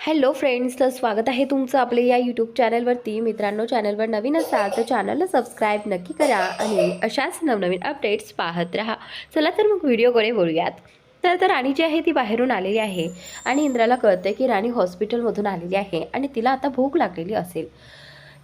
Hello friends, तर स्वागत आहे तुमचं आपले या यूट्यूब चॅनलवरती. मित्रांनो, चॅनलवर नवीन असाल तर चॅनलला सबस्क्राईब नक्की करा आणि अशाच नवनवीन अपडेट्स पाहत राहा. चला तर मग व्हिडिओकडे वळूयात. तर राणी जी आहे ती बाहेरून आलेली आहे आणि इंद्राला कळते की राणी हॉस्पिटलमधून आलेली आहे आणि तिला आता भूक लागलेली असेल.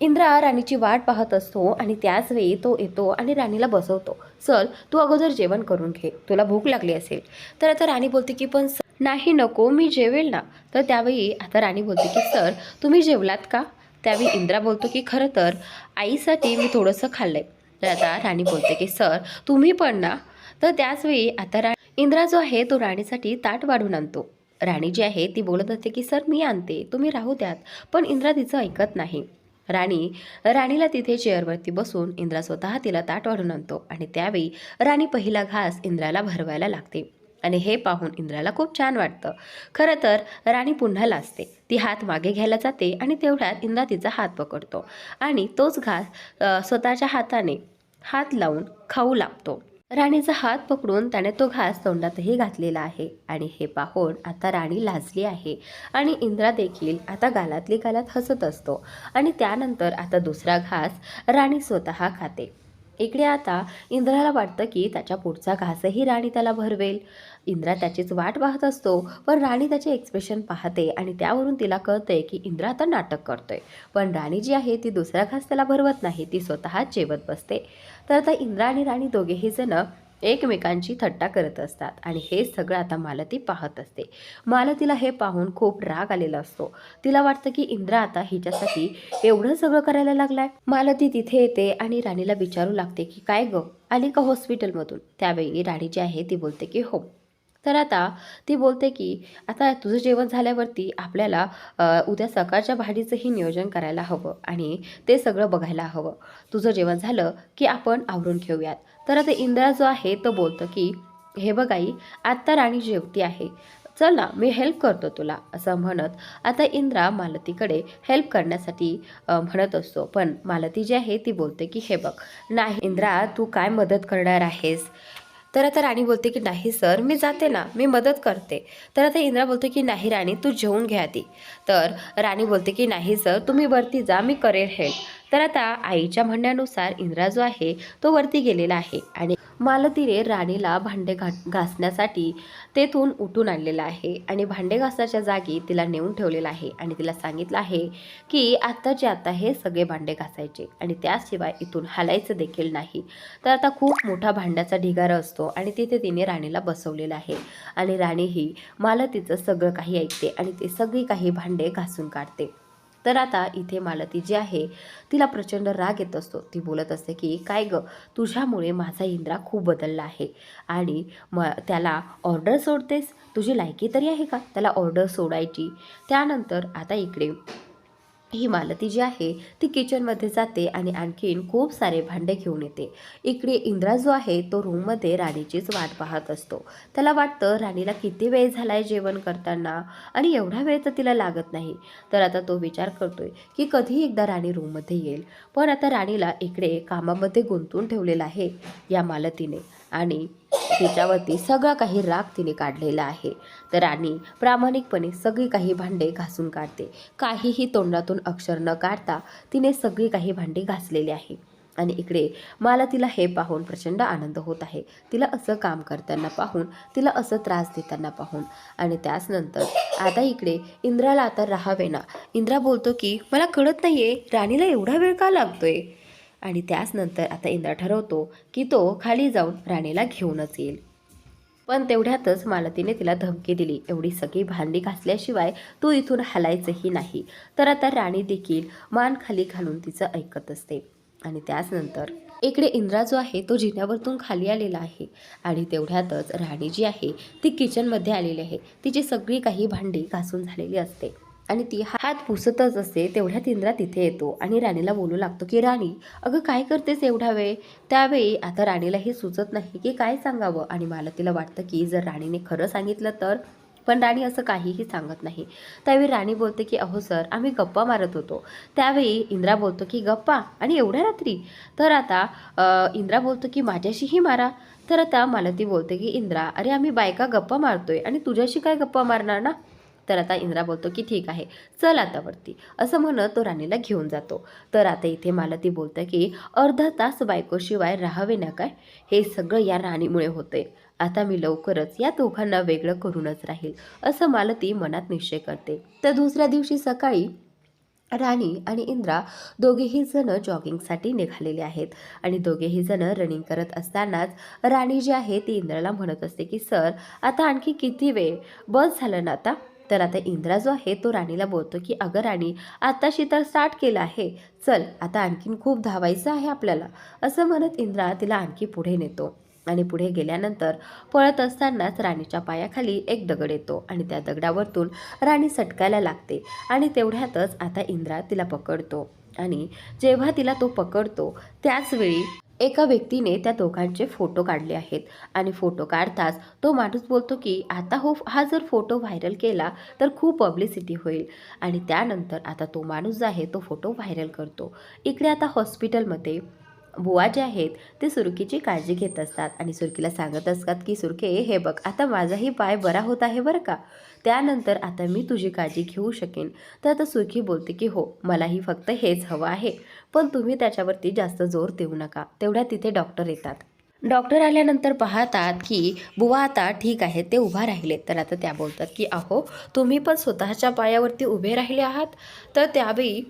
इंद्रा राणीची वाट पाहत असतो आणि त्याच वेळी तो येतो आणि राणीला बसवतो. चल, तू अगोदर जेवण करून घे, तुला भूक लागली असेल. तर आता राणी बोलते की पण नाही, नको, मी जेवेल ना. तर त्यावेळी आता राणी बोलते की सर, तुम्ही जेवलात का? त्यावेळी इंद्रा बोलतो की खरं तर आईसाठी मी थोडंसं खाल्लंय. तर आता राणी बोलते की सर, तुम्ही पण ना. तर त्याच वेळी आता इंद्रा जो आहे तो राणीसाठी ताट वाढून आणतो. राणी जी आहे ती बोलत असते की सर, मी आणते, तुम्ही राहू द्यात. पण इंद्रा तिचं ऐकत नाही. राणीला तिथे चेअरवरती बसून इंद्रा स्वतः तिला ताट वाढून आणतो आणि त्यावेळी राणी पहिला घास इंद्राला भरवायला लागते आणि हे पाहून इंद्राला खूप छान वाटतं. खरं तर राणी पुन्हा लाजते. ती हात मागे घ्यायला जाते आणि तेवढ्यात इंद्रा तिचा हात पकडतो आणि तोच घास स्वतःच्या हाताने हात लावून खाऊ लागतो. राणीचा हात पकडून त्याने तो घास तोंडातही घातलेला आहे आणि हे पाहून आता राणी लाजली आहे आणि इंद्रा देखील आता गालातली गालात हसत असतो आणि त्यानंतर आता दुसरा घास राणी स्वतः खाते. इकडे आता इंद्राला वाटतं की त्याच्या पुढचा घासही राणी त्याला भरवेल. इंद्रा त्याचीच वाट पाहत असतो, पण राणी त्याचे एक्सप्रेशन पाहते आणि त्यावरून तिला कळतंय की इंद्रा आता नाटक करतोय. पण राणी जी आहे ती दुसरा घास त्याला भरवत नाही, ती स्वतःच जेवत बसते. तर आता इंद्रा आणि राणी दोघेही जण एकमेकांची थट्टा करत असतात आणि हे सगळं आता मालती पाहत असते. मालतीला हे पाहून खूप राग आलेला असतो. तिला वाटतं की इंद्रा आता हिच्यासाठी एवढं सगळं करायला लागलाय. मालती तिथे येते आणि राणीला विचारू लागते की काय ग, आली का हॉस्पिटलमधून? त्यावेळी राणी जी आहे ती बोलते की हो. तर आता ती बोलते की आता तुझं जेवण झाल्यावरती आपल्याला उद्या सकाळच्या भाडीचंही नियोजन करायला हवं आणि ते सगळं बघायला हवं. तुझं जेवण झालं की आपण आवरून घेऊयात. तर आता इंद्रा जो आहे तो बोलतो की हे बघ आई, आत्ता राणी जेवती आहे, चल ना, मी हेल्प करतो तुला, असं म्हणत आता इंद्रा मालतीकडे हेल्प करण्यासाठी म्हणत असतो. पण मालती जी आहे ती बोलते की हे बघ, नाही इंद्रा, तू काय मदत करणार आहेस? तर आता राणी बोलते की नाही सर, मी जाते ना, मी मदत करते. तर आता इंद्रा बोलते की नाही राणी, तू जेवून घ्या आधी. तर राणी बोलते की नाही सर, तुम्ही वरती जा, मी करेल हेल्प. तर आता आईच्या म्हणण्यानुसार इंद्रा जो आहे तो वरती गेलेला आहे आणि मालतीने राणीला भांडे घासण्यासाठी तेथून उठून आणलेलं आहे आणि भांडे घासण्याच्या जागी तिला नेऊन ठेवलेलं आहे आणि तिला सांगितलं आहे की आत्ताचे आता हे सगळे भांडे घासायचे आणि त्याशिवाय इथून हालायचं देखील नाही. तर आता खूप मोठा भांड्याचा ढिगारा असतो आणि तिथे तिने राणीला बसवलेलं आहे आणि राणी ही मालतीचं सगळं काही ऐकते आणि ते सगळी काही भांडे घासून काढते. तर आता इथे मालती जी आहे तिला प्रचंड राग येत असतो. ती बोलत असते की काय ग, तुझ्यामुळे माझा इंद्रा खूप बदलला आहे आणि त्याला ऑर्डर सोडतेस, तुझी लायकी तरी आहे का त्याला ऑर्डर सोडायची? त्यानंतर आता इकडे ही मालती जी आहे ती किचनमध्ये जाते आणि आणखीन खूप सारे भांडे घेऊन येते. इकडे इंद्रा जो आहे तो रूममध्ये राणीचीच वाट पाहत असतो. त्याला वाटतं राणीला किती वेळ झालाय जेवण करताना आणि एवढा वेळ तर तिला लागत नाही. तर आता तो विचार करतोय की कधी एकदा राणी रूममध्ये येईल. पण आता राणीला इकडे कामामध्ये गुंतवून ठेवलेलं आहे या मालतीने आणि तिच्यावरती सगळा काही राग तिने काढलेला आहे. तर राणी प्रामाणिकपणे सगळी काही भांडे घासून काढते. काहीही तोंडातून अक्षर न काढता तिने सगळी काही भांडी घासलेली आहे आणि इकडे मला तिला हे पाहून प्रचंड आनंद होत आहे. तिला असं काम करताना पाहून, तिला असं त्रास देताना पाहून. आणि त्याच नंतर आता इकडे इंद्राला आता राहावे ना. इंद्रा बोलतो की मला कळत नाहीये राणीला एवढा वेळ का लागतोय. आणि त्याच नंतर आता इंद्रा ठरवतो की तो खाली जाऊन राणीला घेऊनच येईल. पण तेवढ्यातच मालतीने तिला धमकी दिली, एवढी सगळी भांडी घासल्याशिवाय तू इथून हलायचंही नाही. तर आता राणी देखील मान खाली घालून तिचं ऐकत असते. आणि त्याच नंतर इकडे इंद्रा जो आहे तो जिन्यावरतून खाली आलेला आहे आणि तेवढ्यातच राणी जी आहे ती किचनमध्ये आलेली आहे. तिची सगळी काही भांडी घासून झालेली असते आणि ती हात पुसतच असते. तेवढ्यात इंद्रा तिथे येतो आणि राणीला बोलू लागतो की राणी, अगं काय करतेस एवढा वेळ? त्यावेळी आता राणीला हे सुचत नाही की काय सांगावं आणि मला तिला वाटतं की जर राणीने खरं सांगितलं तर. पण राणी असं काहीही सांगत नाही. त्यावेळी राणी बोलते की अहो सर, आम्ही गप्पा मारत होतो. त्यावेळी इंद्रा बोलतो की गप्पा आणि एवढ्या रात्री? तर आता इंद्रा बोलतो की माझ्याशीही मारा. तर आता मालती बोलते की इंद्रा, अरे आम्ही बायका गप्पा मारतोय आणि तुझ्याशी काय गप्पा मारणार ना. तर आता इंद्रा बोलतो की ठीक आहे, चल आता वरती, असं म्हणत तो राणीला घेऊन जातो. तर आता इथे मालती बोलतं की अर्धा तास बायकोशिवाय राहावे ना काय, हे सगळं या राणीमुळे होते. आता मी लवकरच या दोघांना वेगळं करूनच राहील, असं मालती मनात निश्चय करते. तर दुसऱ्या दिवशी सकाळी राणी आणि इंद्रा दोघेही जण जॉगिंगसाठी निघालेले आहेत आणि दोघेही जण रनिंग करत असतानाच राणी जी आहे ती इंद्राला म्हणत असते की सर, आता आणखी किती वेळ, बस झालं ना आता. तर आता इंद्रा जो आहे तो राणीला बोलतो की अगं राणी, आताशी तर स्टार्ट केलं आहे, चल आता आणखीन खूप धावायचं आहे आपल्याला, असं म्हणत इंद्रा तिला आणखी पुढे नेतो. आणि पुढे गेल्यानंतर पळत असतानाच राणीच्या पायाखाली एक दगड येतो आणि त्या दगडावरतून राणी सटकायला लागते आणि तेवढ्यातच आता इंद्रा तिला पकडतो. आणि जेव्हा तिला तो पकडतो त्याच वेळी एका व्यक्तीने त्या दोघांचे फोटो काढले आहेत आणि फोटो काढताच तो माणूस बोलतो की आता हा जर फोटो व्हायरल केला तर खूप पब्लिसिटी होईल. आणि त्यानंतर आता तो माणूस जो आहे तो फोटो व्हायरल करतो. इकडे आता हॉस्पिटलमध्ये बुवा जे आहेत ते सुरकीची काळजी घेत असतात आणि सुरकीला सांगत असतात की सुरके, हे बघ, आता माझाही पाय बरा होत आहे बरं का, त्यानंतर आता मी तुझी काळजी घेऊ शकेन. तर आता सुरकी बोलते की हो, मलाही फक्त हेच हवं आहे, पण तुम्ही त्याच्यावरती जास्त जोर देऊ नका. तेवढ्या तिथे डॉक्टर येतात. डॉक्टर आल्यानंतर पाहतात की बुवा आता ठीक आहे, ते उभा राहिले. तर आता त्या बोलतात की अहो, तुम्ही पण स्वतःच्या पायावरती उभे राहिले आहात. तर त्यावेळी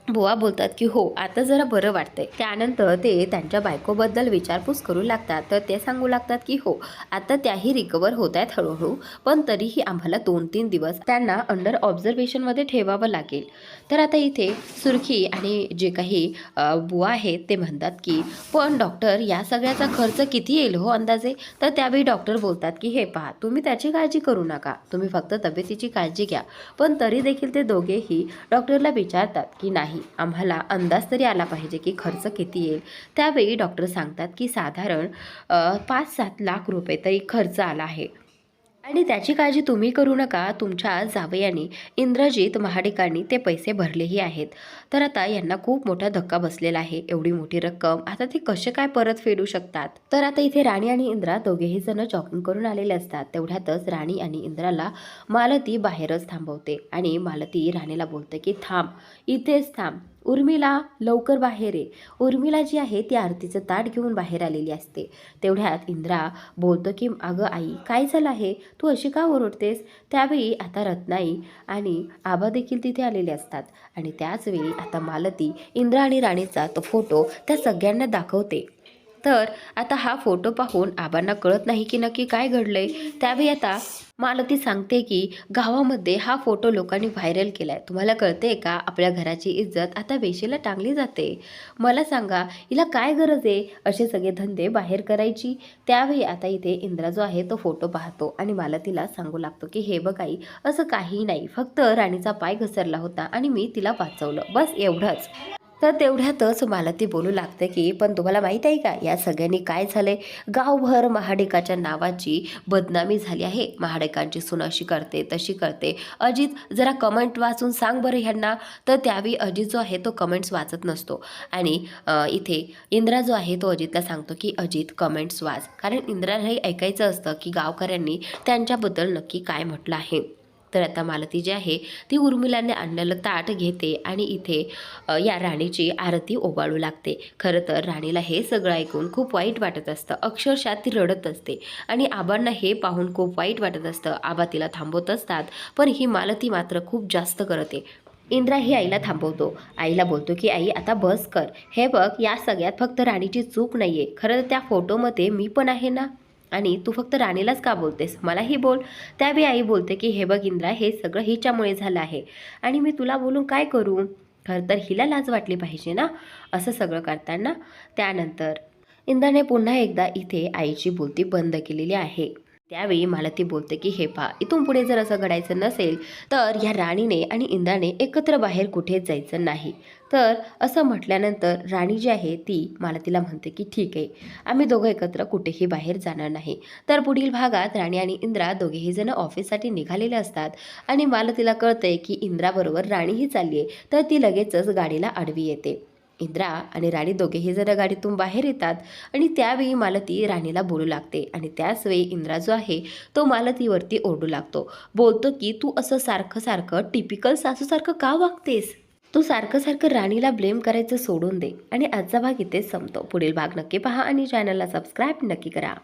बुवा बोलतात की हो, आता जरा बरं वाटतंय. त्यानंतर ते त्यांच्या बायकोबद्दल विचारपूस करू लागतात. तर ते सांगू लागतात की हो, आता त्याही रिकवर होत आहेत हळूहळू, पण तरीही आम्हाला 2-3 दिवस त्यांना अंडर ऑब्झर्वेशनमध्ये ठेवावं लागेल. तर आता इथे सुरखी आणि जे काही बुवा आहेत ते म्हणतात की पण डॉक्टर, या सगळ्याचा खर्च किती येईल हो अंदाजे. तर त्यावेळी डॉक्टर बोलतात की हे पहा, तुम्ही त्याची काळजी करू नका, तुम्ही फक्त तब्येतीची काळजी घ्या. पण तरी देखील ते दोघेही डॉक्टरला विचारतात की नाही, आम्हाला अंदाज तरी आला पाहिजे की खर्च किती येईल. त्यावेळी डॉक्टर सांगतात की साधारण 5-7 लाख रुपये तरी खर्च आला आहे आणि त्याची काळजी तुम्ही करू नका. तुमच्या जावयानी इंद्रजित महाडिकांनी ते पैसे भरलेही आहेत. तर आता यांना खूप मोठा धक्का बसलेला आहे. एवढी मोठी रक्कम आता ते कसे काय परत फेडू शकतात. तर आता इथे राणी आणि इंद्रा दोघेही जण जॉगिंग करून आलेले असतात. तेवढ्यातच राणी आणि इंद्राला मालती बाहेरच थांबवते आणि मालती राणीला बोलते की थांब, इथेच थांब, उर्मिला लवकर बाहेर ये. उर्मिला जी आहे ती आरतीचं ताट घेऊन बाहेर आलेली असते. तेवढ्यात इंद्रा बोलतो की अगं आई, काय झालं आहे, तू अशी का ओरडतेस. त्यावेळी आता रत्नाई आणि आबा देखील तिथे आलेले असतात आणि त्याचवेळी आता मालती इंद्रा आणि राणीचा तो फोटो त्या सगळ्यांना दाखवते. तर आता हा फोटो पाहून आबांना कळत नाही की नक्की काय घडलंय. त्यावेळी आता मालती सांगते की गावामध्ये हा फोटो लोकांनी व्हायरल केलाय. तुम्हाला कळते का, आपल्या घराची इज्जत आता वेशीला टांगली जाते. मला सांगा, हिला काय गरज आहे असे सगळे धंदे बाहेर करायची. त्यावेळी आता इथे इंद्रा जो आहे तो फोटो पाहतो आणि मालतीला सांगू लागतो की हे बघ आई, असं काहीही नाही, फक्त राणीचा पाय घसरला होता आणि मी तिला वाचवलं, बस एवढंच. तर तेवढ्यातच मालती बोलू लागते की पण तुम्हाला माहीत आहे का, या सगळ्यांनी काय झालंय, गावभर महाडिकाच्या नावाची बदनामी झाली आहे. महाडिकांची सून अशी करते तशी करते. अजित, जरा कमेंट वाचून सांग बरं ह्यांना. तर त्यावेळी अजित जो आहे तो कमेंट्स वाचत नसतो आणि इथे इंद्रा जो आहे तो अजितला सांगतो की अजित, कमेंट्स वाच, कारण इंद्रालाही ऐकायचं असतं की गावकऱ्यांनी त्यांच्याबद्दल नक्की काय म्हटलं आहे. तर आता मालती जी आहे ती उर्मिलाने आणलेलं ताट घेते आणि इथे या राणीची आरती ओवाळू लागते. खरं तर राणीला हे सगळं ऐकून खूप वाईट वाटत असतं. अक्षरशः ती रडत असते आणि आबांना हे पाहून खूप वाईट वाटत असतं. आबा तिला थांबवत असतात, पण ही मालती मात्र खूप जास्त करते. इंद्रा ही आईला थांबवतो. आईला बोलतो की आई, आता बस कर. हे बघ, या सगळ्यात फक्त राणीची चूक नाही आहे. खरं तर त्या फोटोमध्ये मी पण आहे ना, आणि तू फक्त राणीलाच का बोलतेस, मलाही बोल. त्यावेळी आई बोलते की हे बघ इंद्रा, हे सगळं हिच्यामुळे झालं आहे आणि मी तुला बोलून काय करू. खरं तर हिला लाज वाटली पाहिजे ना, असं सगळं करताना. त्यानंतर इंद्राने पुन्हा एकदा इथे आईची बोलती बंद केलेली आहे. त्यावेळी मालती बोलते की हे पहा, इथून पुढे जर असं घडायचं नसेल तर या राणीने आणि इंद्राने एकत्र बाहेर कुठेच जायचं नाही. तर असं म्हटल्यानंतर राणी जी आहे ती मालतीला म्हणते की ठीक आहे, आम्ही दोघं एकत्र कुठेही बाहेर जाणार नाही. तर पुढील भागात राणी आणि इंद्रा दोघेही जण ऑफिससाठी निघालेले असतात आणि मालतीला कळतंय की इंद्राबरोबर राणीही चालली आहे. तर ती लगेचच गाडीला आडवी येते इंद्रा आणि राणी दोघेही जण गाडीतून बाहेर येतात आणि त्यावेळी मालती राणीला बोलू लागते आणि त्याच वेळी इंद्रा जो आहे तो मालतीवरती ओरडू लागतो. बोलतो की तू असं सारखं सारखं टिपिकल सासूसारखं का वागतेस? तू सारखं सारखं राणीला ब्लेम करायचं सोडून दे. आणि आजचा भाग इथेच संपतो. पुढील भाग नक्की पहा आणि चॅनलला सबस्क्राईब नक्की करा.